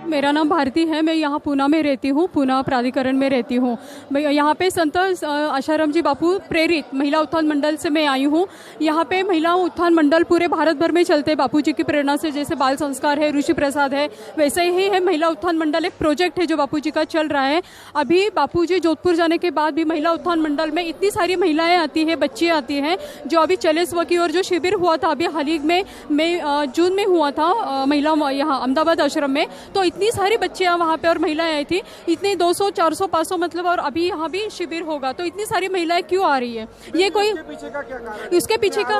मेरा नाम भारती है। मैं यहाँ पूना में रहती हूँ, पूना प्राधिकरण में रहती हूँ। मैं यहाँ पे संत आशाराम जी बापू प्रेरित महिला उत्थान मंडल से मैं आई हूँ। यहाँ पे महिला उत्थान मंडल पूरे भारत भर में चलते हैं बापू जी की प्रेरणा से। जैसे बाल संस्कार है, ऋषि प्रसाद है, वैसे ही है महिला उत्थान मंडल। एक प्रोजेक्ट है जो बापू जी का चल रहा है। अभी बापू जी जोधपुर जाने के बाद भी महिला उत्थान मंडल में इतनी सारी महिलाएं आती है, बच्चियाँ आती हैं। जो अभी चलेस्व की और जो शिविर हुआ था अभी हाल ही में जून में हुआ था महिला यहाँ अहमदाबाद आश्रम में, तो इतनी सारी बच्चियां वहाँ पे और महिलाएं आई थी। इतने 200, 400, 500 मतलब, और अभी यहाँ भी शिविर होगा। तो इतनी सारी महिलाएं क्यों आ रही है? ये कोई इसके पीछे का क्या कारण है? उसके पीछे का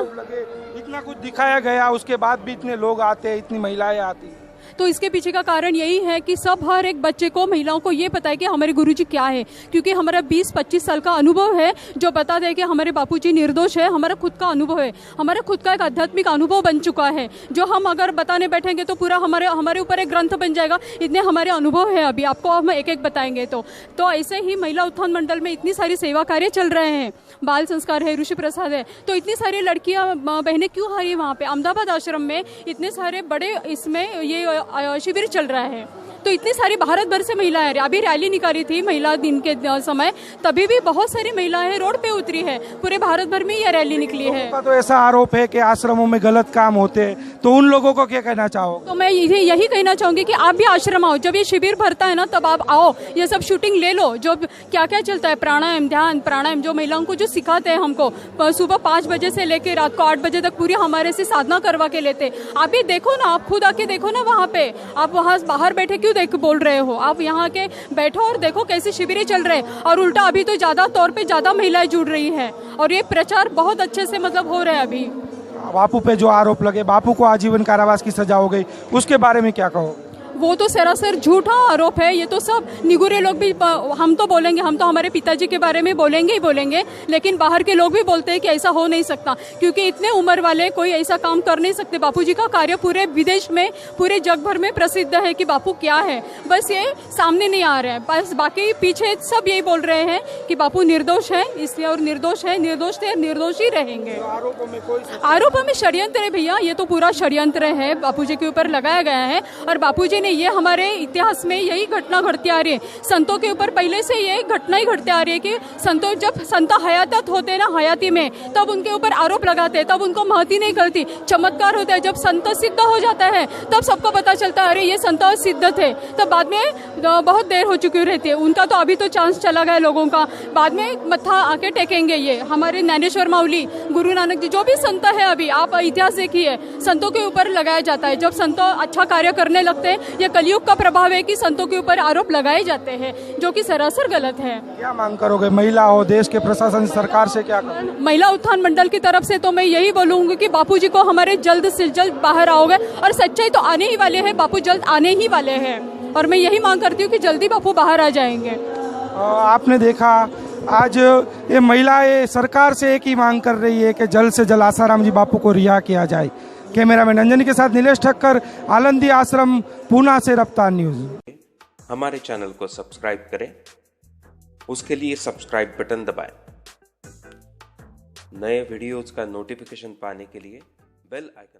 इतना कुछ दिखाया गया, उसके बाद भी इतने लोग आते हैं, इतनी महिलाएं आती हैं। तो इसके पीछे का कारण यही है कि सब हर एक बच्चे को, महिलाओं को ये पता है कि हमारे गुरुजी क्या है। क्योंकि हमारा 20-25 साल का अनुभव है जो बता दे कि हमारे बापूजी निर्दोष है। हमारा खुद का अनुभव है, हमारा खुद का एक आध्यात्मिक अनुभव बन चुका है, जो हम अगर बताने बैठेंगे तो पूरा हमारे ऊपर एक ग्रंथ बन जाएगा। इतने हमारे अनुभव है अभी, आपको हम एक एक बताएंगे। तो ऐसे ही महिला उत्थान मंडल में इतनी सारी सेवा कार्य चल रहे हैं। बाल संस्कार है, ऋषि प्रसाद है, तो इतनी सारी लड़कियां बहनें क्यों आ रही है वहाँ पे? अहमदाबाद आश्रम में इतने सारे बड़े इसमें ये शिविर चल रहा है, तो इतनी सारी भारत भर से महिलाएं। अभी रैली निकाली थी महिला दिन के समय, तभी भी बहुत सारी महिलाएं रोड पे उतरी है। पूरे भारत भर में ये रैली निकली है। तो ऐसा आरोप है कि आश्रमों में गलत काम होते हैं, तो उन लोगों को क्या कहना चाहोगे? तो मैं यही कहना चाहूंगी कि आप भी आश्रम आओ। जब ये शिविर भरता है ना, तब आप आओ, ये सब शूटिंग ले लो। जो क्या क्या चलता है, प्राणायाम, ध्यान, प्राणायाम, जो महिलाओं को जो सिखाते हैं हमको, सुबह 5 बजे से लेकर रात को 8 बजे तक पूरी हमारे से साधना करवा के लेते। आप भी देखो ना, आप खुद आके देखो ना वहाँ पे। आप वहाँ बाहर बैठे क्यों बोल रहे हो? आप यहाँ के बैठो और देखो कैसे शिविरें चल रहे हैं। और उल्टा अभी तो ज्यादा तौर पे ज्यादा महिलाएं जुड़ रही हैं और ये प्रचार बहुत अच्छे से मतलब हो रहा है अभी। बापू पे जो आरोप लगे, बापू को आजीवन कारावास की सजा हो गई, उसके बारे में क्या कहो? वो तो सरासर झूठा आरोप है। ये तो सब निगुरे लोग भी, हम तो बोलेंगे, हम तो हमारे पिताजी के बारे में बोलेंगे ही बोलेंगे, लेकिन बाहर के लोग भी बोलते हैं कि ऐसा हो नहीं सकता, क्योंकि इतने उम्र वाले कोई ऐसा काम कर नहीं सकते। बापूजी का कार्य पूरे विदेश में, पूरे जग भर में प्रसिद्ध है कि बापू क्या है, बस ये सामने नहीं आ रहा है। बस बाकी पीछे सब यही बोल रहे हैं कि बापू निर्दोष है, इसलिए, और निर्दोष है, निर्दोष थे, निर्दोष ही रहेंगे। आरोपों में षड्यंत्र है भैया, ये तो पूरा षड्यंत्र है बापूजी के ऊपर लगाया गया है। और बापूजी ने ये, हमारे इतिहास में यही घटना घटती आ रही है। संतों के ऊपर पहले से ये घटना ही घटती आ रही है कि संतों, जब संत हयातत होते ना, हयाती में, तब उनके ऊपर आरोप लगाते, तब उनको महती नहीं करती। चमत्कार होता है जब संत सिद्ध हो जाता है, तब सबको पता चलता है अरे ये संत सिद्ध थे। तब बाद में बहुत देर हो चुकी रहती है उनका, तो अभी तो चांस चला गया लोगों का। बाद में मत्था आके टेकेंगे ये हमारे ज्ञानेश्वर माउली, गुरु नानक जी, जो भी संत है अभी आप इतिहास देखिए, संतों के ऊपर लगाया जाता है। जब संत अच्छा कार्य करने लगते हैं, ये कलयुग का प्रभाव है कि संतों के ऊपर आरोप लगाए जाते हैं, जो कि सरासर गलत है। क्या मांग करोगे? महिला हो, देश के प्रशासन, सरकार से क्या करोगे? महिला उत्थान मंडल की तरफ से तो मैं यही बोलूंगी कि बापूजी को हमारे जल्द से जल्द बाहर आओगे, और सच्चाई तो आने ही वाले हैं, बापू जल्द आने ही वाले हैं, और मैं यही मांग करती हूँ कि जल्दी बापू बाहर आ जाएंगे। आपने देखा आज ये महिलाएं सरकार से एक ही मांग कर रही है कि जल्द से जल्द आसाराम जी बापू को रिहा किया जाए। कैमरामैन अंजनी के साथ नीलेश ठक्कर, आलंदी आश्रम, पूना से रफ्तार न्यूज। हमारे चैनल को सब्सक्राइब करें, उसके लिए सब्सक्राइब बटन दबाएं। नए वीडियोज का नोटिफिकेशन पाने के लिए बेल आइकन